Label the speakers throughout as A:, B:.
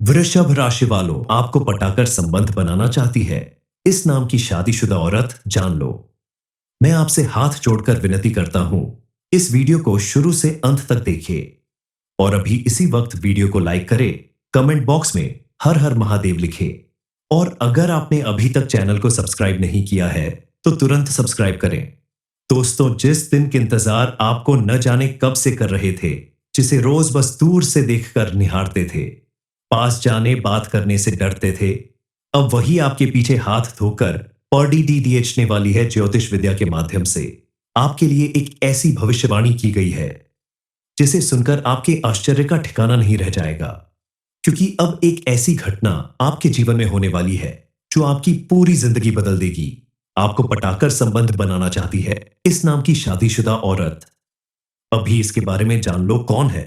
A: वृषभ राशि वालों, आपको पटाकर संबंध बनाना चाहती है इस नाम की शादीशुदा औरत, जान लो। मैं आपसे हाथ जोड़कर विनती करता हूं, इस वीडियो को शुरू से अंत तक देखिए और अभी इसी वक्त वीडियो को लाइक करें, कमेंट बॉक्स में हर हर महादेव लिखें और अगर आपने अभी तक चैनल को सब्सक्राइब नहीं किया है तो तुरंत सब्सक्राइब करें। दोस्तों, जिस दिन के इंतजार आपको न जाने कब से कर रहे थे, जिसे रोज बस दूर से देखकर निहारते थे, पास जाने बात करने से डरते थे, अब वही आपके पीछे हाथ धोकर पौड़ी डीडीएचने वाली है ज्योतिष विद्या के माध्यम से। आपके लिए एक ऐसी भविष्यवाणी की गई है जिसे सुनकर आपके आश्चर्य का ठिकाना नहीं रह जाएगा, क्योंकि अब एक ऐसी घटना आपके जीवन में होने वाली है जो आपकी पूरी जिंदगी बदल देगी। आपको पटाकर संबंध बनाना चाहती है इस नाम की शादीशुदा औरत। अभी इसके बारे में जान लो, कौन है,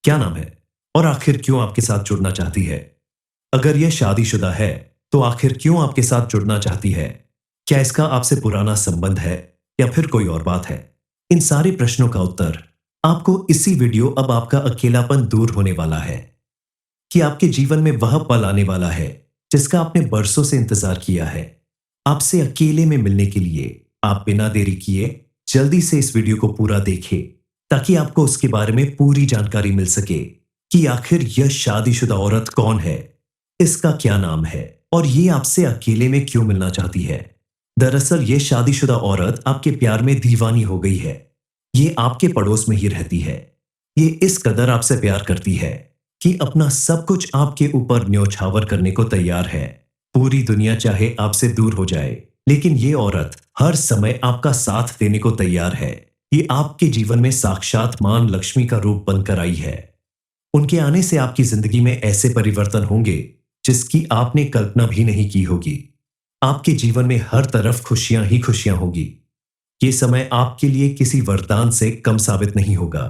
A: क्या नाम है और आखिर क्यों आपके साथ जुड़ना चाहती है। अगर यह शादीशुदा है तो आखिर क्यों आपके साथ जुड़ना चाहती है? क्या इसका आपसे पुराना संबंध है या फिर कोई और बात है? इन सारे प्रश्नों का उत्तर आपको इसी वीडियो अब आपका अकेलापन दूर होने वाला है कि आपके जीवन में वह पल आने वाला है जिसका आपने बरसों से इंतजार किया है। आपसे अकेले में मिलने के लिए आप बिना देरी किए जल्दी से इस वीडियो को पूरा देखें ताकि आपको उसके बारे में पूरी जानकारी मिल सके कि आखिर यह शादीशुदा औरत कौन है, इसका क्या नाम है और ये आपसे अकेले में क्यों मिलना चाहती है। दरअसल ये शादीशुदा औरत आपके प्यार में दीवानी हो गई है। ये आपके पड़ोस में ही रहती है। ये इस कदर आपसे प्यार करती है कि अपना सब कुछ आपके ऊपर न्योछावर करने को तैयार है। पूरी दुनिया चाहे आपसे दूर हो जाए, लेकिन ये औरत हर समय आपका साथ देने को तैयार है। ये आपके जीवन में साक्षात मां लक्ष्मी का रूप बनकर आई है। उनके आने से आपकी जिंदगी में ऐसे परिवर्तन होंगे जिसकी आपने कल्पना भी नहीं की होगी। आपके जीवन में हर तरफ खुशियां ही खुशियां होगी। ये समय आपके लिए किसी वरदान से कम साबित नहीं होगा।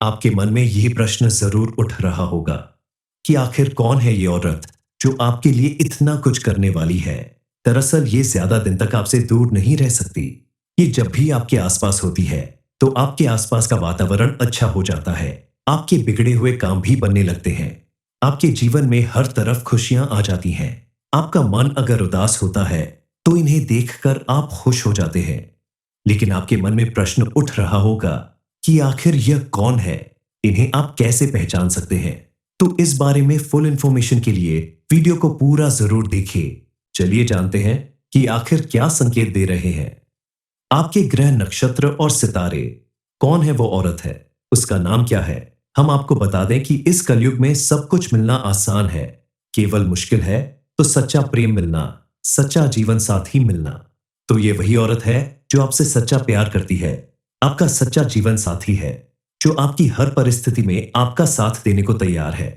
A: आपके मन में यह प्रश्न जरूर उठ रहा होगा कि आखिर कौन है ये औरत जो आपके लिए इतना कुछ करने वाली है। दरअसल ये ज्यादा दिन तक आपसे दूर नहीं रह सकती। ये जब भी आपके आसपास होती है तो आपके आसपास का वातावरण अच्छा हो जाता है। आपके बिगड़े हुए काम भी बनने लगते हैं। आपके जीवन में हर तरफ खुशियां आ जाती हैं। आपका मन अगर उदास होता है तो इन्हें देखकर आप खुश हो जाते हैं। लेकिन आपके मन में प्रश्न उठ रहा होगा कि आखिर यह कौन है, इन्हें आप कैसे पहचान सकते हैं। तो इस बारे में फुल इंफॉर्मेशन के लिए वीडियो को पूरा जरूर देखिए। चलिए जानते हैं कि आखिर क्या संकेत दे रहे हैं आपके ग्रह, नक्षत्र और सितारे। कौन है वो औरत है, उसका नाम क्या है। हम आपको बता दें कि इस कलयुग में सब कुछ मिलना आसान है, केवल मुश्किल है तो सच्चा प्रेम मिलना, सच्चा जीवन साथी मिलना। तो ये वही औरत है जो आपसे सच्चा प्यार करती है, आपका सच्चा जीवन साथी है, जो आपकी हर परिस्थिति में आपका साथ देने को तैयार है।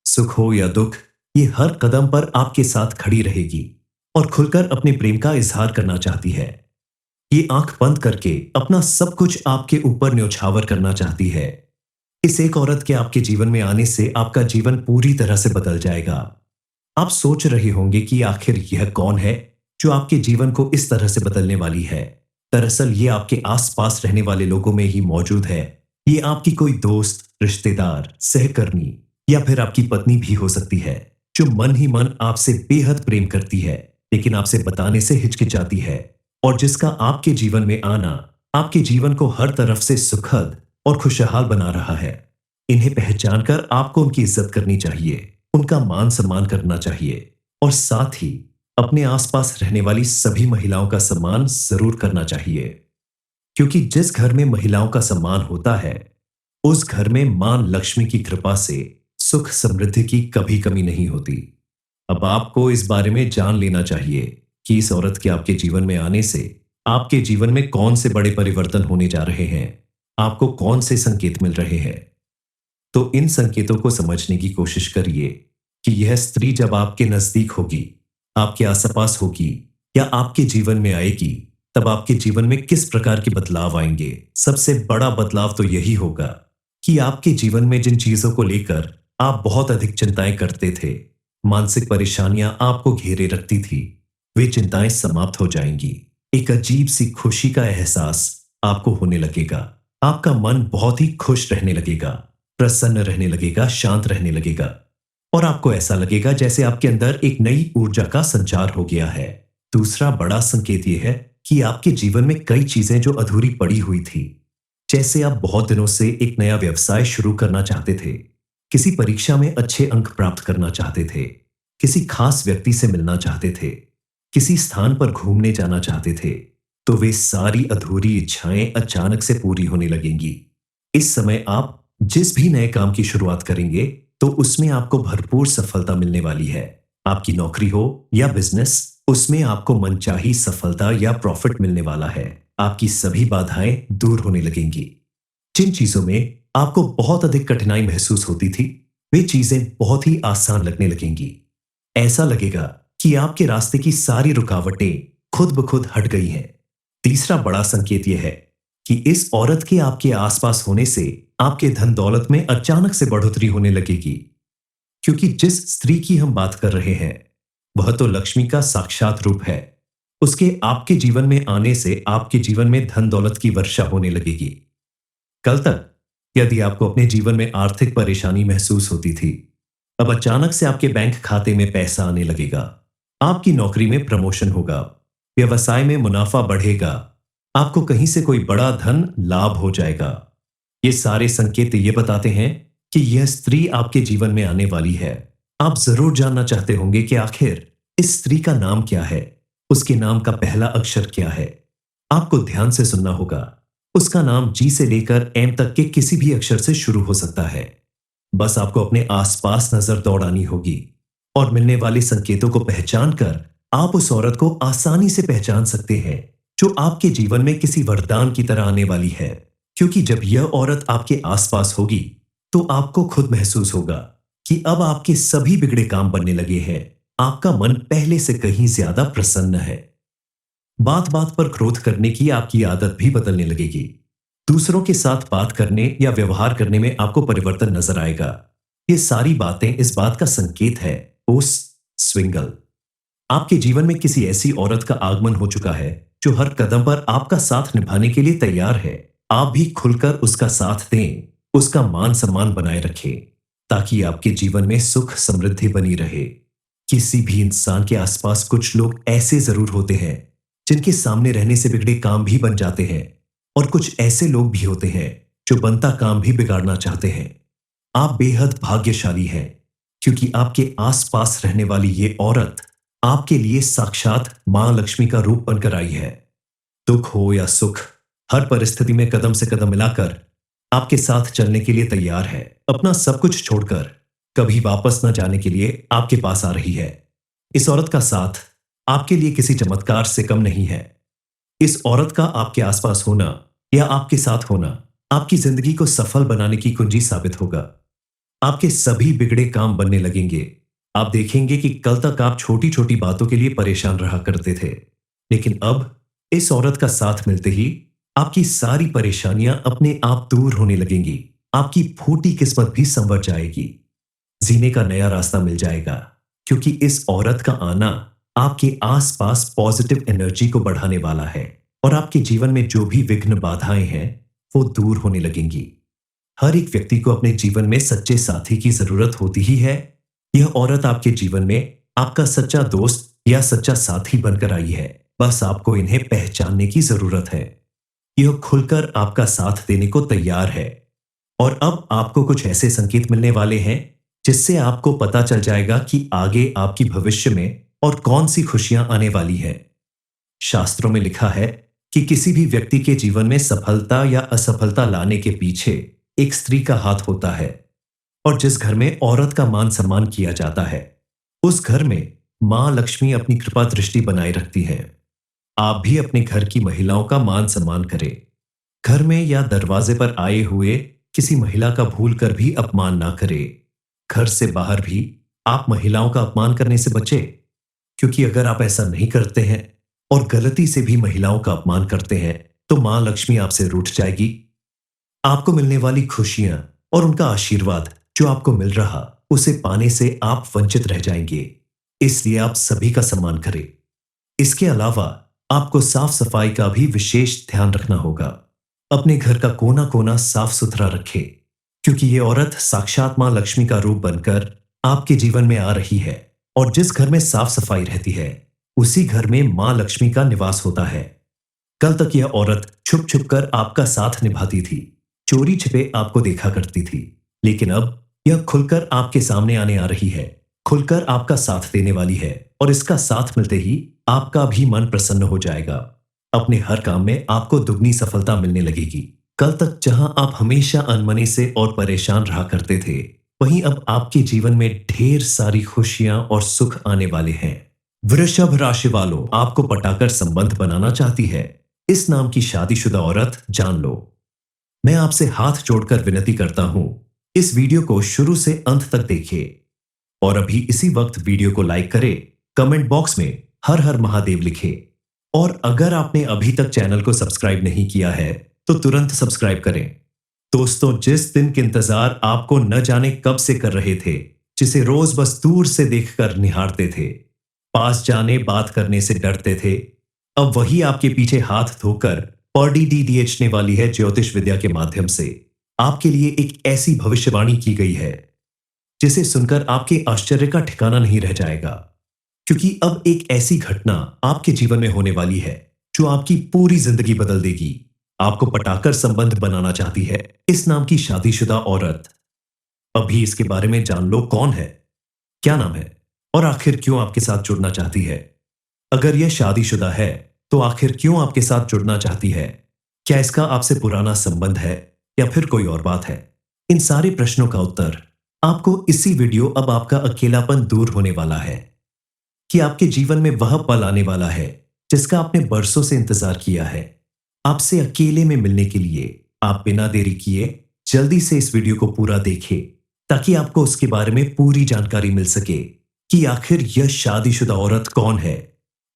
A: सुख हो या दुख, ये हर कदम पर आपके साथ खड़ी रहेगी और खुलकर अपने प्रेम का इजहार करना चाहती है। ये आंख बंद करके अपना सब कुछ आपके ऊपर न्योछावर करना चाहती है। इस एक औरत के आपके जीवन में आने से आपका जीवन पूरी तरह से बदल जाएगा। आप सोच रहे होंगे कि आखिर यह कौन है जो आपके जीवन को इस तरह से बदलने वाली है। दरअसल ये आपके आसपास रहने वाले लोगों में ही मौजूद है। ये आपकी कोई दोस्त, रिश्तेदार, सहकर्मी या फिर आपकी पत्नी भी हो सकती है, जो मन ही मन आपसे बेहद प्रेम करती है लेकिन आपसे बताने से हिचकिचाती है और जिसका आपके जीवन में आना आपके जीवन को हर तरफ से सुखद और खुशहाल बना रहा है। इन्हें पहचानकर आपको उनकी इज्जत करनी चाहिए, उनका मान सम्मान करना चाहिए और साथ ही अपने आसपास रहने वाली सभी महिलाओं का सम्मान जरूर करना चाहिए, क्योंकि जिस घर में महिलाओं का सम्मान होता है उस घर में मां लक्ष्मी की कृपा से सुख समृद्धि की कभी कमी नहीं होती। अब आपको इस बारे में जान लेना चाहिए कि इस औरत के आपके जीवन में आने से आपके जीवन में कौन से बड़े परिवर्तन होने जा रहे हैं, आपको कौन से संकेत मिल रहे हैं। तो इन संकेतों को समझने की कोशिश करिए कि यह स्त्री जब आपके नजदीक होगी, आपके आसपास होगी या आपके जीवन में आएगी, तब आपके जीवन में किस प्रकार के बदलाव आएंगे। सबसे बड़ा बदलाव तो यही होगा कि आपके जीवन में जिन चीजों को लेकर आप बहुत अधिक चिंताएं करते थे, मानसिक परेशानियां आपको घेरे रखती थी, वे चिंताएं समाप्त हो जाएंगी। एक अजीब सी खुशी का एहसास आपको होने लगेगा। आपका मन बहुत ही खुश रहने लगेगा, प्रसन्न रहने लगेगा, शांत रहने लगेगा। और आपको ऐसा लगेगा जैसे आपके अंदर एक नई ऊर्जा का संचार हो गया है। दूसरा बड़ा संकेत यह है कि आपके जीवन में कई चीजें जो अधूरी पड़ी हुई थी, जैसे आप बहुत दिनों से एक नया व्यवसाय शुरू करना चाहते थे, किसी परीक्षा में अच्छे अंक प्राप्त करना चाहते थे, किसी खास व्यक्ति से मिलना चाहते थे, किसी स्थान पर घूमने जाना चाहते थे, तो वे सारी अधूरी इच्छाएं अचानक से पूरी होने लगेंगी। इस समय आप जिस भी नए काम की शुरुआत करेंगे, तो उसमें आपको भरपूर सफलता मिलने वाली है। आपकी नौकरी हो या बिजनेस, उसमें आपको मनचाही सफलता या प्रॉफिट मिलने वाला है। आपकी सभी बाधाएं दूर होने लगेंगी। जिन चीजों में आपको बहुत अधिक कठिनाई महसूस होती थी, वे चीजें बहुत ही आसान लगने लगेंगी। ऐसा लगेगा कि आपके रास्ते की सारी रुकावटें खुद ब खुद हट गई हैं। तीसरा बड़ा संकेत यह है कि इस औरत के आपके आसपास होने से आपके धन दौलत में अचानक से बढ़ोतरी होने लगेगी। क्योंकि जिस स्त्री की हम बात कर रहे हैं, वह तो लक्ष्मी का साक्षात रूप है। उसके आपके जीवन में आने से आपके जीवन में धन दौलत की वर्षा होने लगेगी। कल तक यदि आपको अपने जीवन में आर्थिक परेशानी महसूस होती थी, अब अचानक से आपके बैंक खाते में पैसा आने लगेगा। आपकी नौकरी में प्रमोशन होगा, व्यवसाय में मुनाफा बढ़ेगा, आपको कहीं से कोई बड़ा धन लाभ हो जाएगा। ये सारे संकेत ये बताते हैं कि यह स्त्री आपके जीवन में आने वाली है। आप जरूर जानना चाहते होंगे कि आखिर इस स्त्री का नाम क्या है, उसके नाम का पहला अक्षर क्या है। आपको ध्यान से सुनना होगा। उसका नाम जी से लेकर एम तक के किसी भी अक्षर से शुरू हो सकता है। बस आपको अपने आसपास नजर दौड़ानी होगी और मिलने वाले संकेतों को पहचान कर आप उस औरत को आसानी से पहचान सकते हैं, जो आपके जीवन में किसी वरदान की तरह आने वाली है। क्योंकि जब यह औरत आपके आसपास होगी, तो आपको खुद महसूस होगा कि अब आपके सभी बिगड़े काम बनने लगे हैं। आपका मन पहले से कहीं ज्यादा प्रसन्न है। बात बात पर क्रोध करने की आपकी आदत भी बदलने लगेगी। दूसरों के साथ बात करने या व्यवहार करने में आपको परिवर्तन नजर आएगा। ये सारी बातें इस बात का संकेत है उस स्विंगल आपके जीवन में किसी ऐसी औरत का आगमन हो चुका है, जो हर कदम पर आपका साथ निभाने के लिए तैयार है। आप भी खुलकर उसका साथ दें, उसका मान सम्मान बनाए रखें, ताकि आपके जीवन में सुख समृद्धि बनी रहे। किसी भी इंसान के आसपास कुछ लोग ऐसे जरूर होते हैं, जिनके सामने रहने से बिगड़े काम भी बन जाते हैं, और कुछ ऐसे लोग भी होते हैं जो बनता काम भी बिगाड़ना चाहते हैं। आप बेहद भाग्यशाली हैं, क्योंकि आपके आसपास रहने वाली ये औरत आपके लिए साक्षात मां लक्ष्मी का रूप बनकर आई है। दुख हो या सुख, हर परिस्थिति में कदम से कदम मिलाकर आपके साथ चलने के लिए तैयार है। अपना सब कुछ छोड़कर कभी वापस न जाने के लिए आपके पास आ रही है। इस औरत का साथ आपके लिए किसी चमत्कार से कम नहीं है। इस औरत का आपके आसपास होना या आपके साथ होना आपकी जिंदगी को सफल बनाने की कुंजी साबित होगा। आपके सभी बिगड़े काम बनने लगेंगे। आप देखेंगे कि कल तक आप छोटी छोटी बातों के लिए परेशान रहा करते थे, लेकिन अब इस औरत का साथ मिलते ही आपकी सारी परेशानियां अपने आप दूर होने लगेंगी। आपकी फूटी किस्मत भी संवर जाएगी। जीने का नया रास्ता मिल जाएगा, क्योंकि इस औरत का आना आपके आसपास पॉजिटिव एनर्जी को बढ़ाने वाला है, और आपके जीवन में जो भी विघ्न बाधाएं हैं, वो दूर होने लगेंगी। हर एक व्यक्ति को अपने जीवन में सच्चे साथी की जरूरत होती ही है। यह औरत आपके जीवन में आपका सच्चा दोस्त या सच्चा साथी बनकर आई है। बस आपको इन्हें पहचानने की जरूरत है। यह खुलकर आपका साथ देने को तैयार है, और अब आपको कुछ ऐसे संकेत मिलने वाले हैं, जिससे आपको पता चल जाएगा कि आगे आपकी भविष्य में और कौन सी खुशियां आने वाली है। शास्त्रों में लिखा है कि किसी भी व्यक्ति के जीवन में सफलता या असफलता लाने के पीछे एक स्त्री का हाथ होता है, और जिस घर में औरत का मान सम्मान किया जाता है, उस घर में मां लक्ष्मी अपनी कृपा दृष्टि बनाए रखती है। आप भी अपने घर की महिलाओं का मान सम्मान करें। घर में या दरवाजे पर आए हुए किसी महिला का भूल कर भी अपमान ना करें। घर से बाहर भी आप महिलाओं का अपमान करने से बचें, क्योंकि अगर आप ऐसा नहीं करते हैं और गलती से भी महिलाओं का अपमान करते हैं, तो मां लक्ष्मी आपसे रूठ जाएगी। आपको मिलने वाली खुशियां और उनका आशीर्वाद जो आपको मिल रहा, उसे पाने से आप वंचित रह जाएंगे। इसलिए आप सभी का सम्मान करें। इसके अलावा आपको साफ सफाई का भी विशेष ध्यान रखना होगा। अपने घर का कोना कोना साफ सुथरा रखें, क्योंकि ये औरत साक्षात मां लक्ष्मी का रूप बनकर आपके जीवन में आ रही है और जिस घर में साफ सफाई रहती है उसी घर में मां लक्ष्मी का निवास होता है। कल तक यह औरत छुप छुप कर आपका साथ निभाती थी, चोरी छिपे आपको देखा करती थी, लेकिन अब यह खुलकर आपके सामने आने आ रही है, खुलकर आपका साथ देने वाली है और इसका साथ मिलते ही आपका भी मन प्रसन्न हो जाएगा। अपने हर काम में आपको दुगनी सफलता मिलने लगेगी। कल तक जहां आप हमेशा अनमने से और परेशान रहा करते थे, वहीं अब आपके जीवन में ढेर सारी खुशियां और सुख आने वाले हैं। वृषभ राशि वालों, आपको पटाकर संबंध बनाना चाहती है इस नाम की शादीशुदा औरत, जान लो। मैं आपसे हाथ जोड़कर विनती करता हूं, इस वीडियो को शुरू से अंत तक देखिए और अभी इसी वक्त वीडियो को लाइक करें, कमेंट बॉक्स में हर हर महादेव लिखें और अगर आपने अभी तक चैनल को सब्सक्राइब नहीं किया है तो तुरंत सब्सक्राइब करें। दोस्तों, जिस दिन के इंतजार आपको न जाने कब से कर रहे थे, जिसे रोज बस दूर से देखकर निहारते थे, पास जाने बात करने से डरते थे, अब वही आपके पीछे हाथ धोकर पौड़ी डीडीएचने वाली है ज्योतिष विद्या के माध्यम से। आपके लिए एक ऐसी भविष्यवाणी की गई है जिसे सुनकर आपके आश्चर्य का ठिकाना नहीं रह जाएगा, क्योंकि अब एक ऐसी घटना आपके जीवन में होने वाली है जो आपकी पूरी जिंदगी बदल देगी। आपको पटाकर संबंध बनाना चाहती है इस नाम की शादीशुदा औरत। अभी इसके बारे में जान लो, कौन है, क्या नाम है और आखिर क्यों आपके साथ जुड़ना चाहती है। अगर यह शादीशुदा है तो आखिर क्यों आपके साथ जुड़ना चाहती है? क्या इसका आपसे पुराना संबंध है या फिर कोई और बात है? इन सारे प्रश्नों का उत्तर आपको इसी वीडियो अब आपका अकेलापन दूर होने वाला है कि आपके जीवन में वह पल आने वाला है जिसका आपने बरसों से इंतजार किया है। आपसे अकेले में मिलने के लिए आप बिना देरी किए जल्दी से इस वीडियो को पूरा देखें ताकि आपको उसके बारे में पूरी जानकारी मिल सके कि आखिर यह शादीशुदा औरत कौन है,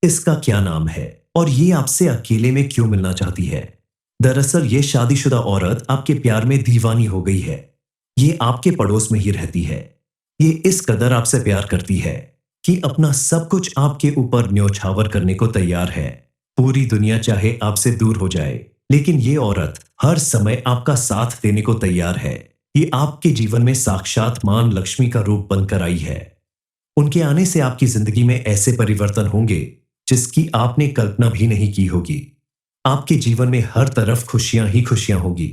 A: इसका क्या नाम है और ये आपसे अकेले में क्यों मिलना चाहती है। दरअसल यह शादीशुदा औरत आपके प्यार में दीवानी हो गई है। ये आपके पड़ोस में ही रहती है। ये इस कदर आपसे प्यार करती है कि अपना सब कुछ आपके ऊपर न्योछावर करने को तैयार है। पूरी दुनिया चाहे आपसे दूर हो जाए, लेकिन ये औरत हर समय आपका साथ देने को तैयार है। ये आपके जीवन में साक्षात मां लक्ष्मी का रूप बनकर आई है। उनके आने से आपकी जिंदगी में ऐसे परिवर्तन होंगे जिसकी आपने कल्पना भी नहीं की होगी। आपके जीवन में हर तरफ खुशियां ही खुशियां होगी।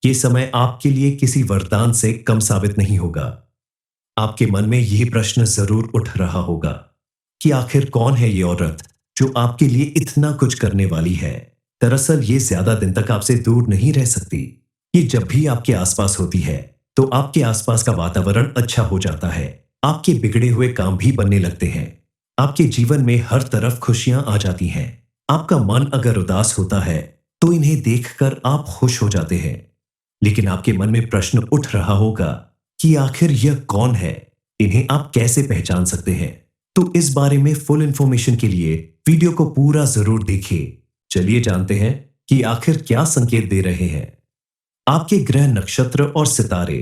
A: ये समय आपके लिए किसी वरदान से कम साबित नहीं होगा। आपके मन में यह प्रश्न जरूर उठ रहा होगा कि आखिर कौन है ये औरत जो आपके लिए इतना कुछ करने वाली है। दरअसल ये ज्यादा दिन तक आपसे दूर नहीं रह सकती। ये जब भी आपके आसपास होती है तो आपके आसपास का वातावरण अच्छा हो जाता है। आपके बिगड़े हुए काम भी बनने लगते हैं। आपके जीवन में हर तरफ खुशियां आ जाती हैं। आपका मन अगर उदास होता है तो इन्हें देखकर आप खुश हो जाते हैं। लेकिन आपके मन में प्रश्न उठ रहा होगा कि आखिर यह कौन है, इन्हें आप कैसे पहचान सकते हैं। तो इस बारे में फुल इंफॉर्मेशन के लिए वीडियो को पूरा जरूर देखिए। चलिए जानते हैं कि आखिर क्या संकेत दे रहे हैं। आपके ग्रह, नक्षत्र और सितारे।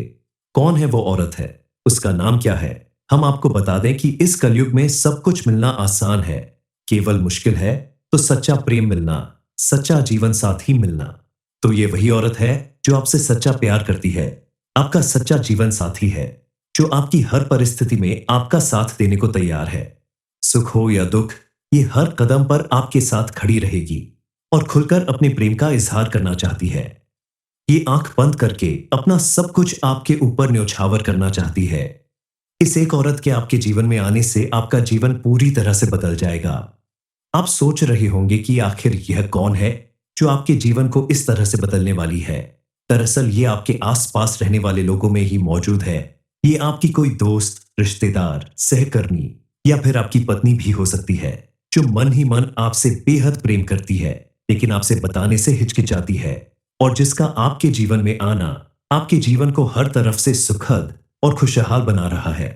A: कौन है वो औरत है, उसका नाम क्या है? हम आपको बता दें कि इस कलयुग में सब कुछ मिलना आसान है, केवल मुश्किल है तो सच्चा प्रेम मिलना, सच्चा जीवन साथी मिलना। तो ये वही औरत है जो आपसे सच्चा प्यार करती है, आपका सच्चा जीवन साथी है, जो आपकी हर परिस्थिति में आपका साथ देने को तैयार है। सुख हो या दुख, ये हर कदम पर आपके साथ खड़ी रहेगी और खुलकर अपने प्रेम का इजहार करना चाहती है। ये आंख बंद करके अपना सब कुछ आपके ऊपर न्योछावर करना चाहती है। इस एक औरत के आपके जीवन में आने से आपका जीवन पूरी तरह से बदल जाएगा। आप सोच रहे होंगे कि आखिर यह कौन है जो आपके जीवन को इस तरह से बदलने वाली है। दरअसल ये आपके आसपास रहने वाले लोगों में ही मौजूद है। ये आपकी कोई दोस्त, रिश्तेदार, सहकर्मी या फिर आपकी पत्नी भी हो सकती है, जो मन ही मन आपसे बेहद प्रेम करती है, लेकिन आपसे बताने से हिचकिचाती है और जिसका आपके जीवन में आना आपके जीवन को हर तरफ से सुखद और खुशहाल बना रहा है।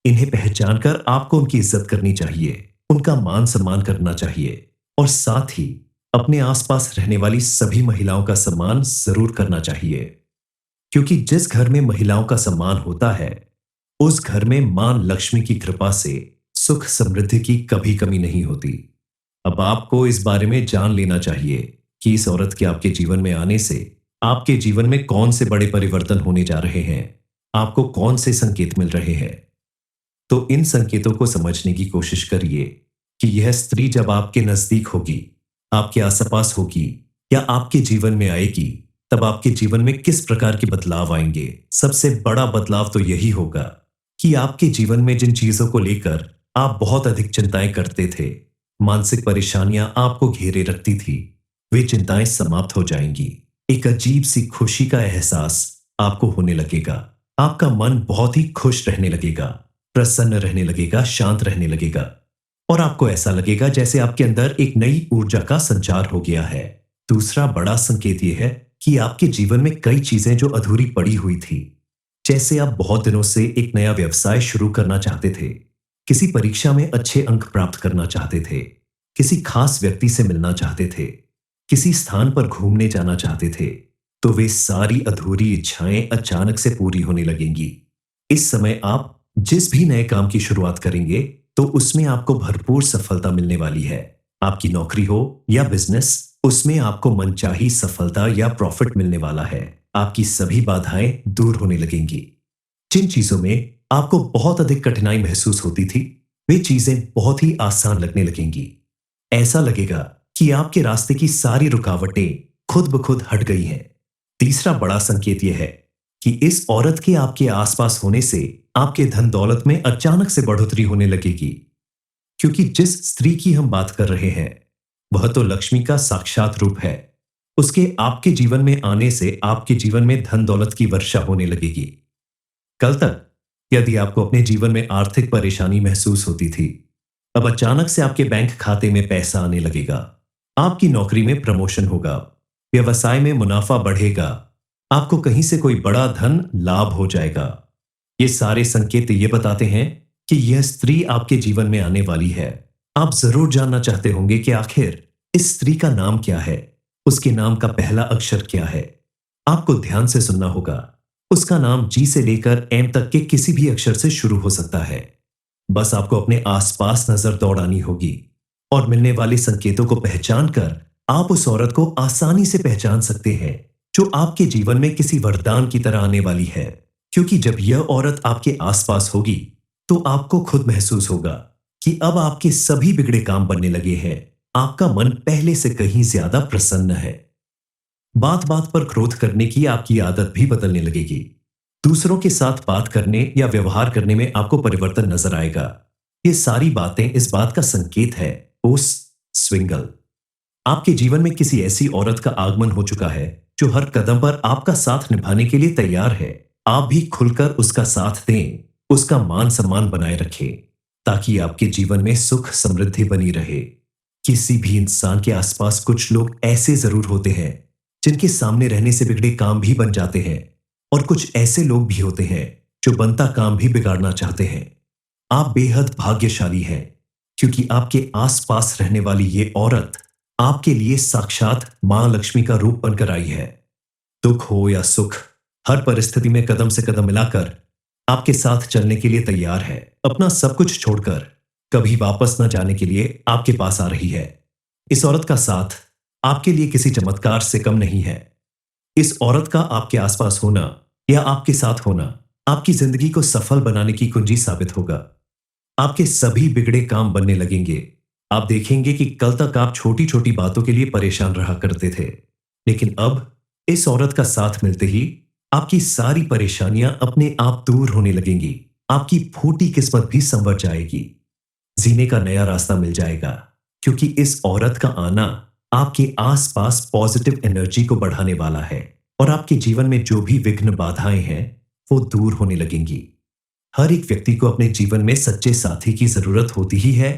A: इन्हें पहचानकर आपको उनकी इज्जत करनी चाहिए, उनका मान सम्मान करना चाहिए और साथ ही अपने आसपास रहने वाली सभी महिलाओं का सम्मान जरूर करना चाहिए, क्योंकि जिस घर में महिलाओं का सम्मान होता है उस घर में मां लक्ष्मी की कृपा से सुख समृद्धि की कभी कमी नहीं होती। अब आपको इस बारे में जान लेना चाहिए कि इस औरत के आपके जीवन में आने से आपके जीवन में कौन से बड़े परिवर्तन होने जा रहे हैं, आपको कौन से संकेत मिल रहे हैं। तो इन संकेतों को समझने की कोशिश करिए कि यह स्त्री जब आपके नजदीक होगी, आपके आसपास होगी या आपके जीवन में आएगी, तब आपके जीवन में किस प्रकार के बदलाव आएंगे। सबसे बड़ा बदलाव तो यही होगा कि आपके जीवन में जिन चीजों को लेकर आप बहुत अधिक चिंताएं करते थे, मानसिक परेशानियां आपको घेरे रखती थी, वे चिंताएं समाप्त हो जाएंगी। एक अजीब सी खुशी का एहसास आपको होने लगेगा। आपका मन बहुत ही खुश रहने लगेगा, प्रसन्न रहने लगेगा, शांत रहने लगेगा और आपको ऐसा लगेगा जैसे आपके अंदर एक नई ऊर्जा का संचार हो गया है। दूसरा बड़ा संकेत यह है कि आपके जीवन में कई चीजें जो अधूरी पड़ी हुई थी, जैसे आप बहुत दिनों से एक नया व्यवसाय शुरू करना चाहते थे, किसी परीक्षा में अच्छे अंक प्राप्त करना चाहते थे, किसी खास व्यक्ति से मिलना चाहते थे, किसी स्थान पर घूमने जाना चाहते थे, तो वे सारी अधूरी इच्छाएं अचानक से पूरी होने लगेंगी। इस समय आप जिस भी नए काम की शुरुआत करेंगे, तो उसमें आपको भरपूर सफलता मिलने वाली है। आपकी नौकरी हो या बिजनेस, उसमें आपको मनचाही सफलता या प्रॉफिट मिलने वाला है। आपकी सभी बाधाएं दूर होने लगेंगी। जिन चीजों में आपको बहुत अधिक कठिनाई महसूस होती थी, वे चीजें बहुत ही आसान लगने लगेंगी। ऐसा लगेगा कि आपके रास्ते की सारी रुकावटें खुद ब खुद हट गई हैं। तीसरा बड़ा संकेत यह है कि इस औरत के आपके आसपास होने से आपके धन दौलत में अचानक से बढ़ोतरी होने लगेगी, क्योंकि जिस स्त्री की हम बात कर रहे हैं, वह तो लक्ष्मी का साक्षात रूप है। उसके आपके जीवन में आने से आपके जीवन में धन दौलत की वर्षा होने लगेगी। कल तक यदि आपको अपने जीवन में आर्थिक परेशानी महसूस होती थी, अब अचानक से आपके बैंक खाते में पैसा आने लगेगा। आपकी नौकरी में प्रमोशन होगा, व्यवसाय में मुनाफा बढ़ेगा, आपको कहीं से कोई बड़ा धन लाभ हो जाएगा। ये सारे संकेत ये बताते हैं कि यह स्त्री आपके जीवन में आने वाली है। आप जरूर जानना चाहते होंगे कि आखिर इस स्त्री का नाम क्या है, उसके नाम का पहला अक्षर क्या है। आपको ध्यान से सुनना होगा। उसका नाम जी से लेकर एम तक के किसी भी अक्षर से शुरू हो सकता है। बस आपको अपने आसपास नजर दौड़ानी होगी और मिलने वाले संकेतों को पहचान कर आप उस औरत को आसानी से पहचान सकते हैं, जो आपके जीवन में किसी वरदान की तरह आने वाली है। क्योंकि जब यह औरत आपके आसपास होगी, तो आपको खुद महसूस होगा कि अब आपके सभी बिगड़े काम बनने लगे हैं। आपका मन पहले से कहीं ज्यादा प्रसन्न है। बात बात पर क्रोध करने की आपकी आदत भी बदलने लगेगी। दूसरों के साथ बात करने या व्यवहार करने में आपको परिवर्तन नजर आएगा। ये सारी बातें इस बात का संकेत है उस स्विंगल आपके जीवन में किसी ऐसी औरत का आगमन हो चुका है, जो हर कदम पर आपका साथ निभाने के लिए तैयार है। आप भी खुलकर उसका साथ दें, उसका मान सम्मान बनाए रखें, ताकि आपके जीवन में सुख समृद्धि बनी रहे। किसी भी इंसान के आसपास कुछ लोग ऐसे जरूर होते हैं, जिनके सामने रहने से बिगड़े काम भी बन जाते हैं, और कुछ ऐसे लोग भी होते हैं जो बनता काम भी बिगाड़ना चाहते हैं। आप बेहद भाग्यशाली हैं, क्योंकि आपके आसपास रहने वाली ये औरत आपके लिए साक्षात मां लक्ष्मी का रूप बनकर आई है। दुख हो या सुख, हर परिस्थिति में कदम से कदम मिलाकर आपके साथ चलने के लिए तैयार है। अपना सब कुछ छोड़कर कभी वापस न जाने के लिए आपके पास आ रही है। इस औरत का साथ आपके लिए किसी चमत्कार से कम नहीं है। इस औरत का आपके आसपास होना या आपके साथ होना आपकी जिंदगी को सफल बनाने की कुंजी साबित होगा। आपके सभी बिगड़े काम बनने लगेंगे। आप देखेंगे कि कल तक आप छोटी छोटी बातों के लिए परेशान रहा करते थे, लेकिन अब इस औरत का साथ मिलते ही आपकी सारी परेशानियां अपने आप दूर होने लगेंगी। आपकी फूटी किस्मत भी संवर जाएगी। जीने का नया रास्ता मिल जाएगा, क्योंकि इस औरत का आना आपके आसपास पॉजिटिव एनर्जी को बढ़ाने वाला है और आपके जीवन में जो भी विघ्न बाधाएं हैं, वो दूर होने लगेंगी। हर एक व्यक्ति को अपने जीवन में सच्चे साथी की जरूरत होती ही है।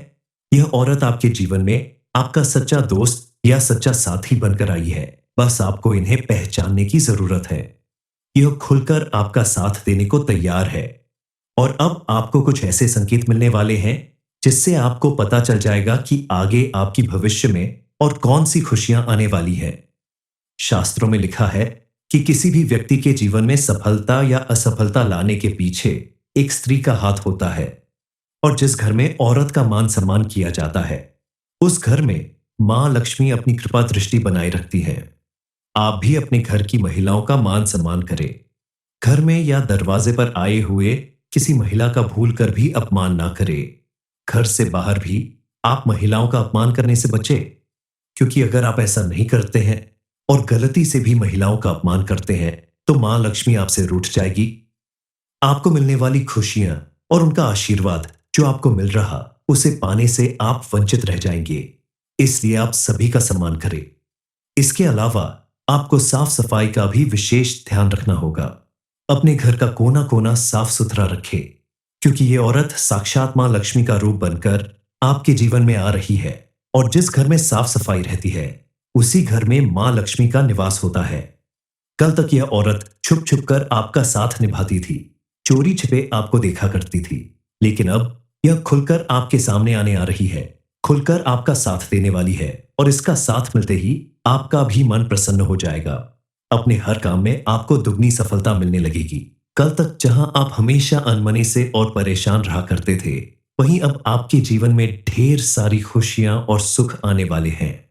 A: यह औरत आपके जीवन में आपका सच्चा दोस्त या सच्चा साथी बनकर आई है। बस आपको इन्हें पहचानने की जरूरत है। यह खुलकर आपका साथ देने को तैयार है, और अब आपको कुछ ऐसे संकेत मिलने वाले हैं जिससे आपको पता चल जाएगा कि आगे आपकी भविष्य में और कौन सी खुशियां आने वाली है। शास्त्रों में लिखा है कि किसी भी व्यक्ति के जीवन में सफलता या असफलता लाने के पीछे एक स्त्री का हाथ होता है, और जिस घर में औरत का मान सम्मान किया जाता है, उस घर में मां लक्ष्मी अपनी कृपा दृष्टि बनाए रखती है। आप भी अपने घर की महिलाओं का मान सम्मान करें। घर में या दरवाजे पर आए हुए किसी महिला का भूल कर भी अपमान ना करें। घर से बाहर भी आप महिलाओं का अपमान करने से बचें, क्योंकि अगर आप ऐसा नहीं करते हैं और गलती से भी महिलाओं का अपमान करते हैं, तो मां लक्ष्मी आपसे रूठ जाएगी। आपको मिलने वाली खुशियां और उनका आशीर्वाद जो आपको मिल रहा, उसे पाने से आप वंचित रह जाएंगे। इसलिए आप सभी का सम्मान करें। इसके अलावा आपको साफ सफाई का भी विशेष ध्यान रखना होगा। अपने घर का कोना कोना साफ सुथरा रखें, क्योंकि ये औरत साक्षात मां लक्ष्मी का रूप बनकर आपके जीवन में आ रही है। और जिस घर में साफ सफाई रहती है, उसी घर में मां लक्ष्मी का निवास होता है। कल तक यह औरत छुप छुप कर आपका साथ निभाती थी, चोरी छिपे आपको देखा करती थी, लेकिन अब यह खुलकर आपके सामने आने आ रही है, खुलकर आपका साथ देने वाली है। और इसका साथ मिलते ही आपका भी मन प्रसन्न हो जाएगा। अपने हर काम में आपको दुगनी सफलता मिलने लगेगी। कल तक जहां आप हमेशा अनमने से और परेशान रहा करते थे, वहीं अब आपके जीवन में ढेर सारी खुशियां और सुख आने वाले हैं।